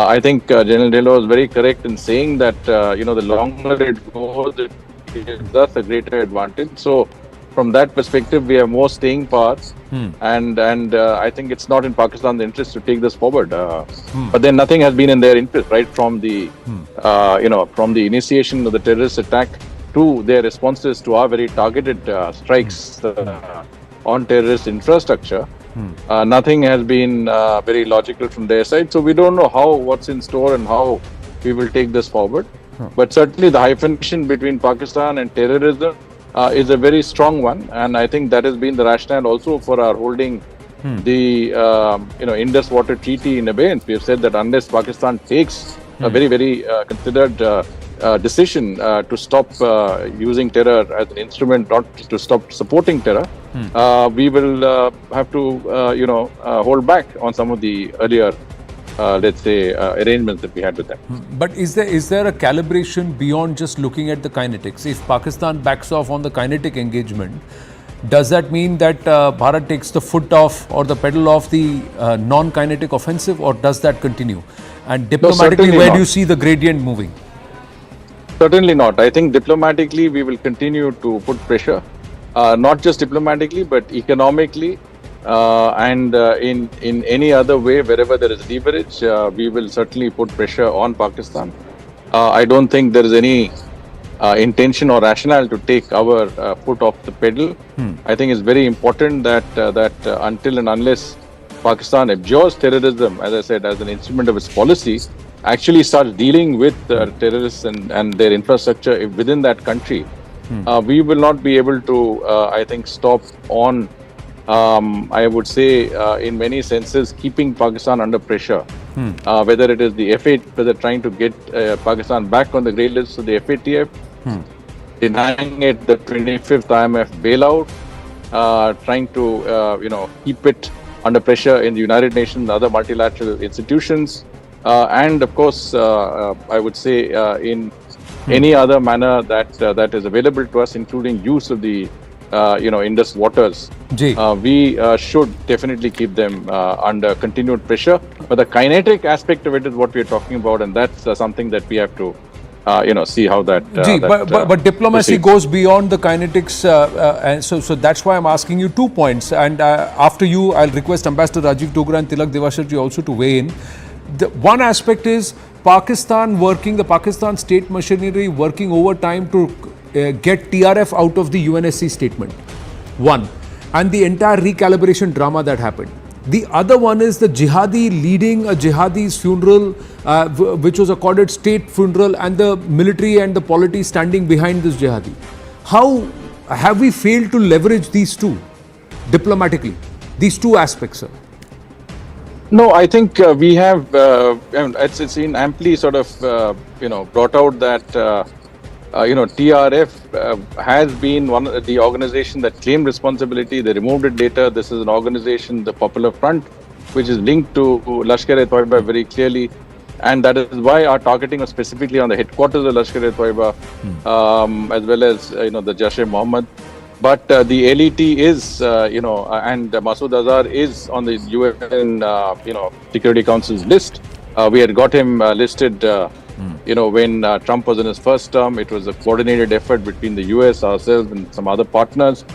I think General Delo was very correct in saying that the longer it goes, it gives us a greater advantage. So, from that perspective, we have more staying power, and I think it's not in Pakistan's interest to take this forward. But then nothing has been in their interest, right? From the from the initiation of the terrorist attack to their responses to our very targeted strikes on terrorist infrastructure. Nothing has been very logical from their side. So we don't know what's in store and how we will take this forward. But certainly the hyphenation between Pakistan and terrorism is a very strong one. And I think that has been the rationale also for our holding the Indus Water Treaty in abeyance. We have said that unless Pakistan takes a very, very considered decision to stop using terror as an instrument, not to stop supporting terror, we will have to, hold back on some of the earlier, let's say, arrangements that we had with them. But is there a calibration beyond just looking at the kinetics? If Pakistan backs off on the kinetic engagement, does that mean that Bharat takes the foot off or the pedal off the non-kinetic offensive, or does that continue? And diplomatically, where do you see the gradient moving? Certainly not. I think diplomatically we will continue to put pressure, not just diplomatically but economically, and in any other way wherever there is leverage, we will certainly put pressure on Pakistan. I don't think there is any intention or rationale to take our foot off the pedal. I think it's very important that until and unless Pakistan abjures terrorism, as I said, as an instrument of its policy, actually starts dealing with terrorists and their infrastructure within that country, we will not be able to, I think, stop on, I would say, in many senses, keeping Pakistan under pressure. Whether it is the whether trying to get Pakistan back on the grey list of the FATF, denying it the 25th IMF bailout, trying to, keep it under pressure in the United Nations and other multilateral institutions. And of course, I would say in any other manner that is available to us, including use of the Indus waters, we should definitely keep them under continued pressure. But the kinetic aspect of it is what we are talking about, and that's something that we have to see how that. But diplomacy goes beyond the kinetics, and so that's why I'm asking you 2 points. And after you, I'll request Ambassador Rajiv Dogra and Tilak Devasharji also to weigh in. The one aspect is the Pakistan state machinery working overtime to get TRF out of the UNSC statement. One. And the entire recalibration drama that happened. The other one is the jihadi leading a jihadi's funeral, which was accorded state funeral, and the military and the polity standing behind this jihadi. How have we failed to leverage these two diplomatically? These two aspects, sir? No, I think we have, it's been amply sort of, brought out that, TRF has been one of the organization that claimed responsibility. They removed it later. This is an organization, the Popular Front, which is linked to Lashkar-e-Toiba very clearly. And that is why our targeting was specifically on the headquarters of Lashkar-e-Toiba, as well as, the Jaish-e-Mohammed. But the LET is, and Masood Azhar is on the UN, Security Council's list. We had got him listed, when Trump was in his first term. It was a coordinated effort between the US, ourselves, and some other partners.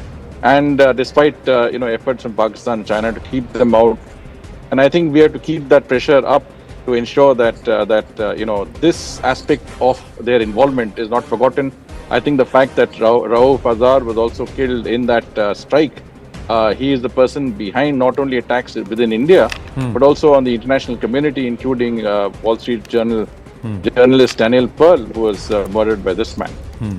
And despite, efforts from Pakistan and China to keep them out, and I think we have to keep that pressure up to ensure that this aspect of their involvement is not forgotten. I think the fact that Rauf Azhar was also killed in that strike, he is the person behind not only attacks within India, but also on the international community, including Wall Street Journal journalist Daniel Pearl, who was murdered by this man.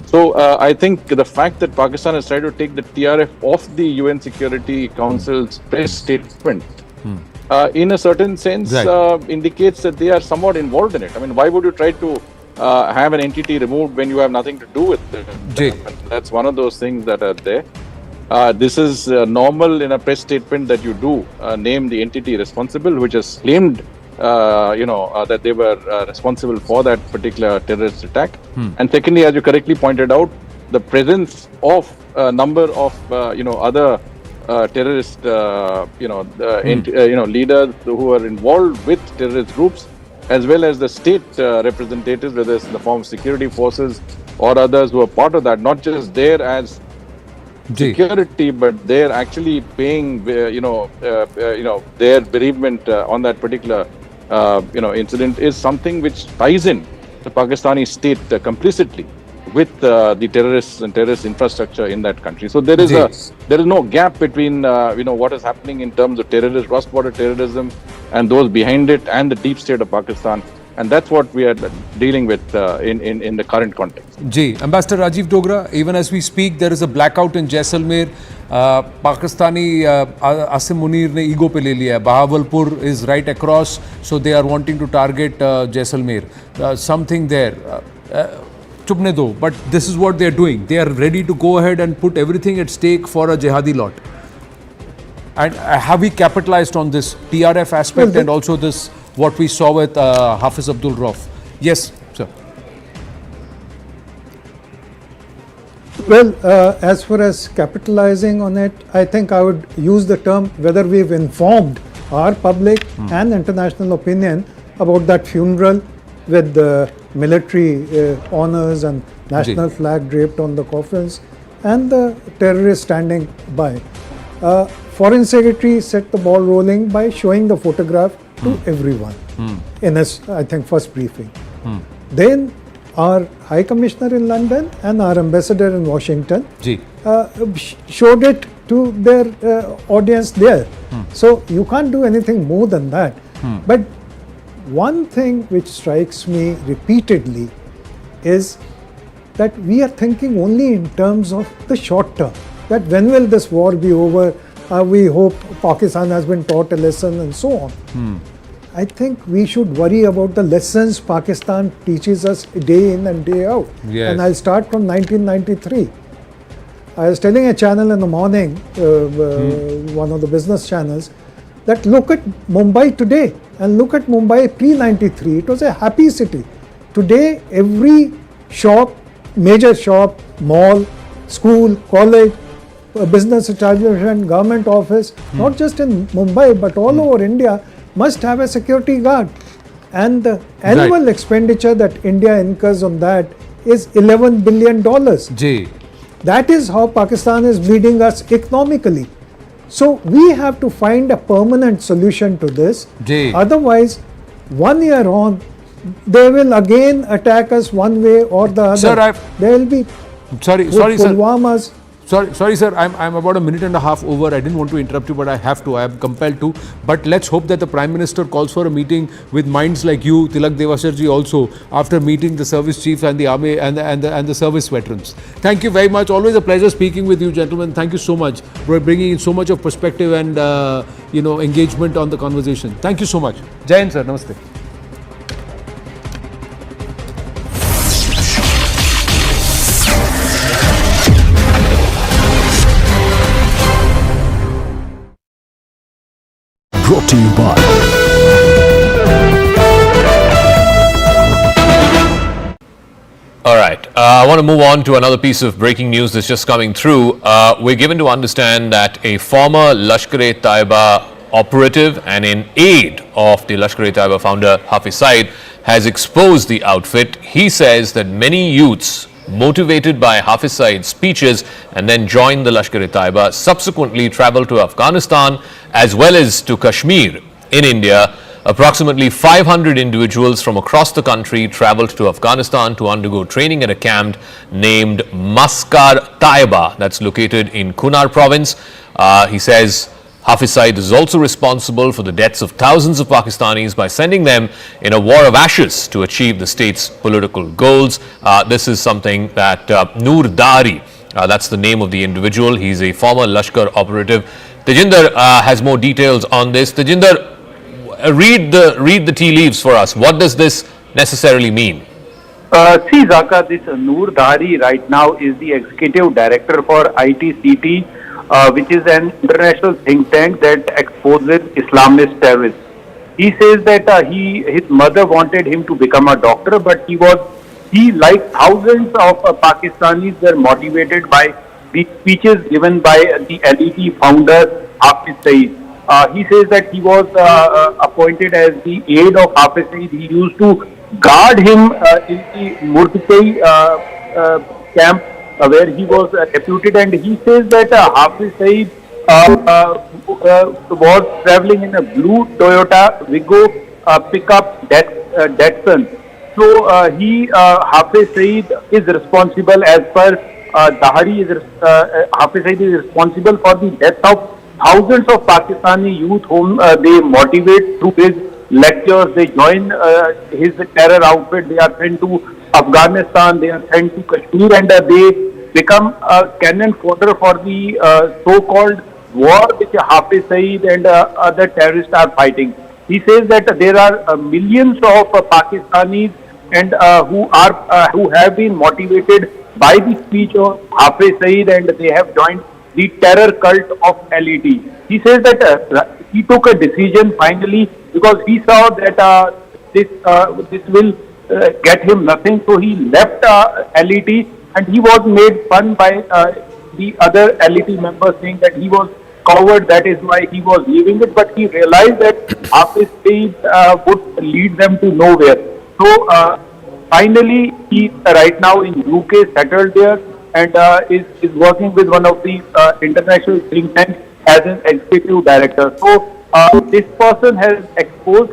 So I think the fact that Pakistan has tried to take the TRF off the UN Security Council's press statement, in a certain sense, indicates that they are somewhat involved in it. I mean, why would you try to have an entity removed when you have nothing to do with it? That's one of those things that are there. This is normal in a press statement that you do name the entity responsible, which has claimed that they were responsible for that particular terrorist attack. And secondly, as you correctly pointed out, the presence of a number of other terrorist leaders who are involved with terrorist groups as well as the state representatives, whether it's the form security forces or others who are part of that, not just there as Ji. security, but they're actually paying, their bereavement on that particular, incident is something which ties in the Pakistani state complicitly with the terrorists and terrorist infrastructure in that country. So there is no gap between what is happening in terms of terrorism, cross-border terrorism, and those behind it, and the deep state of Pakistan. And that's what we are dealing with in the current context. Ji, Ambassador Rajiv Dogra, even as we speak, there is a blackout in Jaisalmer. Pakistani Asim Munir ne ego pe le liya. Bahawalpur is right across, so they are wanting to target Jaisalmer. Something there. Chupne do, but this is what they are doing. They are ready to go ahead and put everything at stake for a jihadi lot. And have we capitalized on this TRF aspect and also this, what we saw with Hafiz Abdul Rauf? Yes, sir. Well, as far as capitalizing on it, I think I would use the term whether we've informed our public and international opinion about that funeral with the military honors and national flag draped on the coffins and the terrorists standing by. Foreign Secretary set the ball rolling by showing the photograph to everyone in his, I think, first briefing. Then our High Commissioner in London and our Ambassador in Washington showed it to their audience there. So you can't do anything more than that. But one thing which strikes me repeatedly is that we are thinking only in terms of the short term. That when will this war be over? We hope Pakistan has been taught a lesson and so on. I think we should worry about the lessons Pakistan teaches us day in and day out. Yes. And I'll start from 1993. I was telling a channel in the morning, one of the business channels, that look at Mumbai today and look at Mumbai pre-93. It was a happy city. Today, every shop, major shop, mall, school, college, business establishment, government office, not just in Mumbai but all over India, must have a security guard. And the annual expenditure that India incurs on that is $11 billion. That is how Pakistan is bleeding us economically. So we have to find a permanent solution to this. Otherwise, 1 year on, they will again attack us one way or the other. Sir, there will be sorry, Pulwamas. Sorry, sir. I'm about a minute and a half over. I didn't want to interrupt you, but I have to. I am compelled to. But let's hope that the Prime Minister calls for a meeting with minds like you, Tilak Devasarji, also after meeting the service chiefs and the army and the service veterans. Thank you very much. Always a pleasure speaking with you, gentlemen. Thank you so much for bringing in so much of perspective and engagement on the conversation. Thank you so much. Jai Hind, sir. Namaste. Brought to you by All right. I want to move on to another piece of breaking news that's just coming through. We're given to understand that a former Lashkar-e-Taiba operative and an aide of the Lashkar-e-Taiba founder Hafiz Saeed has exposed the outfit. He says that many youths motivated by Hafiz Saeed's speeches and then joined the Lashkar-e-Taiba subsequently traveled to Afghanistan as well as to Kashmir in India. Approximately 500 individuals from across the country traveled to Afghanistan to undergo training at a camp named Maskar Taiba that's located in Kunar province. He says Hafiz Saeed is also responsible for the deaths of thousands of Pakistanis by sending them in a war of ashes to achieve the state's political goals. This is something that Noor Dari, that's the name of the individual. He's a former Lashkar operative. Tejinder has more details on this. Tejinder, read the tea leaves for us. What does this necessarily mean? See, Zaka, this Noor Dari right now is the executive director for ITCT, which is an international think tank that exposes Islamist terrorists. He says that his mother wanted him to become a doctor, but he like thousands of Pakistanis were motivated by the speeches given by the LET founder Hafiz Saeed. He says that he was appointed as the aide of Hafiz Saeed. He used to guard him in the Murtukai camp where he was deputed, and he says that Hafiz Saeed was traveling in a blue Toyota Wigo pickup Datsun. So Hafiz Saeed is responsible as per Hafiz Saeed is responsible for the death of thousands of Pakistani youth whom they motivate through his lectures. They join his terror outfit. They are sent to Afghanistan. They are sent to Kashmir, and they become a cannon fodder for the so-called war which Hafiz Saeed and other terrorists are fighting. He says that there are millions of Pakistanis and who have been motivated by the speech of Hafiz Saeed, and they have joined the terror cult of LET. He says that he took a decision finally because he saw that this will get him nothing, so he left LET, and he was made fun by the other LET members, saying that he was coward, that is why he was leaving it, but he realized that Hafiz Saeed would lead them to nowhere. So finally he right now in UK, settled there, and is working with one of the international think tanks as an executive director. So this person has exposed